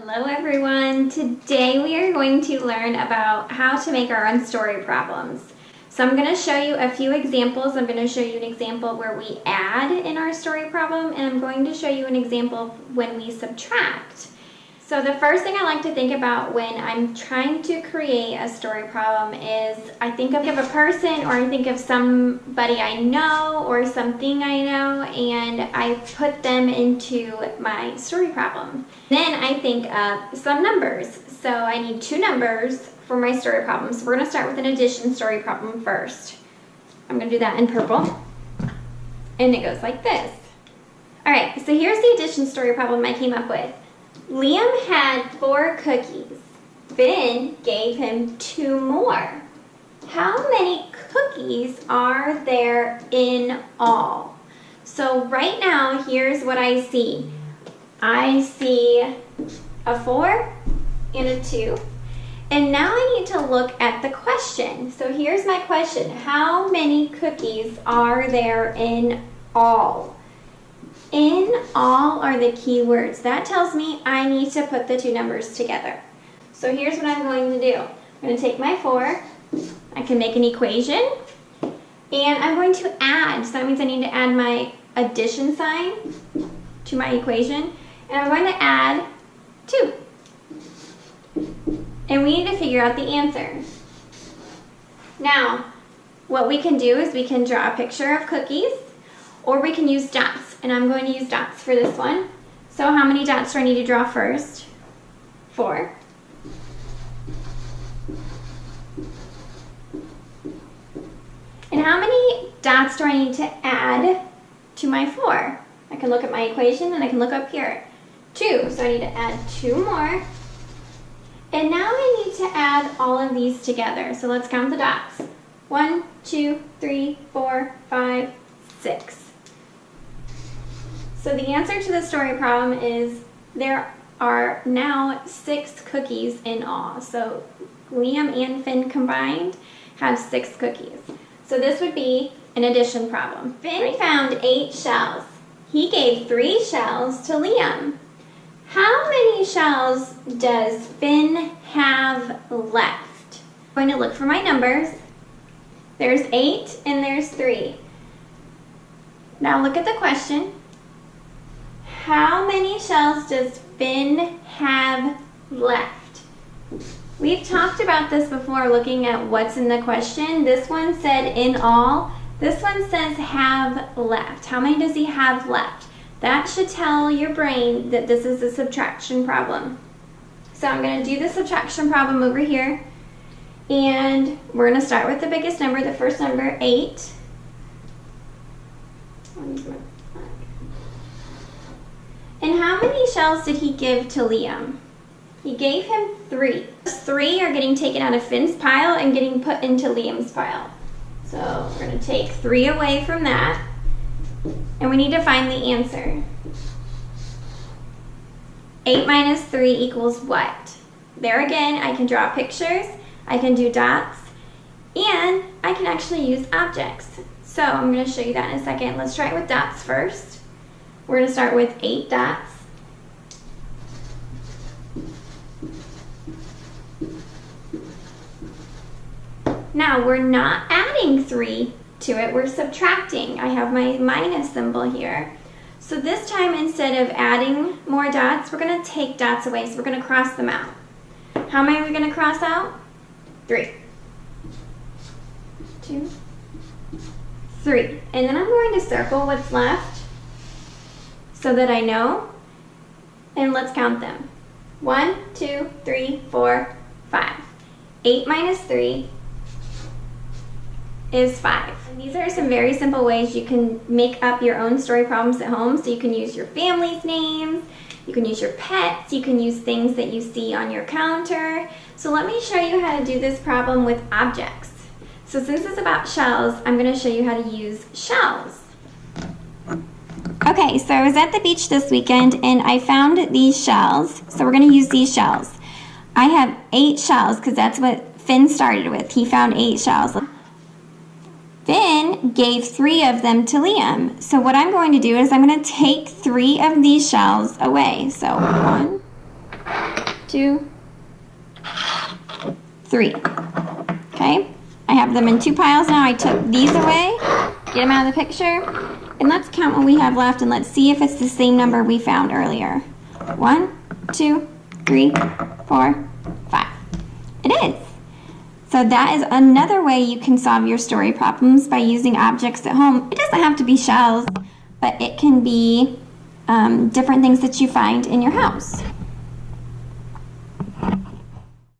Hello everyone! Today we are going to learn about how to make our own story problems. So I'm going to show you a few examples. I'm going to show you an example where we add in our story problem, and I'm going to show you an example when we subtract. So the first thing I like to think about when I'm trying to create a story problem is I think of a person, or I think of somebody I know or something I know, and I put them into my story problem. Then I think of some numbers. So I need two numbers for my story problem. So we're going to start with an addition story problem first. I'm going to do that in purple. And it goes like this. Alright, so here's the addition story problem I came up with. Liam had 4 cookies. Finn gave him 2 more. How many cookies are there in all? So right now, here's what I see. I see a 4 and a 2. And now I need to look at the question. So here's my question. How many cookies are there in all? In all are the key words. That tells me I need to put the two numbers together. So here's what I'm going to do. I'm going to take my 4. I can make an equation. And I'm going to add. So that means I need to add my addition sign to my equation. And I'm going to add 2. And we need to figure out the answer. Now, what we can do is we can draw a picture of cookies, or we can use dots. And I'm going to use dots for this one. So how many dots do I need to draw first? 4. And how many dots do I need to add to my 4? I can look at my equation and I can look up here. 2. So I need to add 2 more. And now I need to add all of these together. So let's count the dots. 1, 2, 3, 4, 5, 6. So the answer to the story problem is there are now 6 cookies in all. So Liam and Finn combined have 6 cookies. So this would be an addition problem. Finn found 8 shells. He gave 3 shells to Liam. How many shells does Finn have left? I'm going to look for my numbers. There's 8 and there's 3. Now look at the question. How many shells does Finn have left? We've talked about this before looking at what's in the question. This one said in all. This one says have left. How many does he have left? That should tell your brain that this is a subtraction problem. So I'm going to do the subtraction problem over here. And we're going to start with the biggest number, the first number, 8. And how many shells did he give to Liam? He gave him 3. 3 are getting taken out of Finn's pile and getting put into Liam's pile. So we're going to take 3 away from that. And we need to find the answer. 8 minus 3 equals what? There again, I can draw pictures, I can do dots, and I can actually use objects. So I'm going to show you that in a second. Let's try it with dots first. We're going to start with 8 dots. Now we're not adding 3 to it, we're subtracting. I have my minus symbol here. So this time, instead of adding more dots, we're going to take dots away, so we're going to cross them out. How many are we going to cross out? 3. 2, 3. And then I'm going to circle what's left so that I know. And let's count them. 1, 2, 3, 4, 5. 8 minus 3 is 5. And these are some very simple ways you can make up your own story problems at home. So you can use your family's names, you can use your pets, you can use things that you see on your counter. So let me show you how to do this problem with objects. So since it's about shells, I'm going to show you how to use shells. Okay, so I was at the beach this weekend and I found these shells. So we're going to use these shells. I have 8 shells because that's what Finn started with. He found 8 shells. Finn gave 3 of them to Liam. So what I'm going to do is I'm going to take 3 of these shells away. So 1, 2, 3. Okay, I have them in 2 piles now. I took these away, get them out of the picture, and let's count what we have left and let's see if it's the same number we found earlier. 1, 2, 3, 4, 5. It is. So that is another way you can solve your story problems by using objects at home. It doesn't have to be shells, but it can be different things that you find in your house.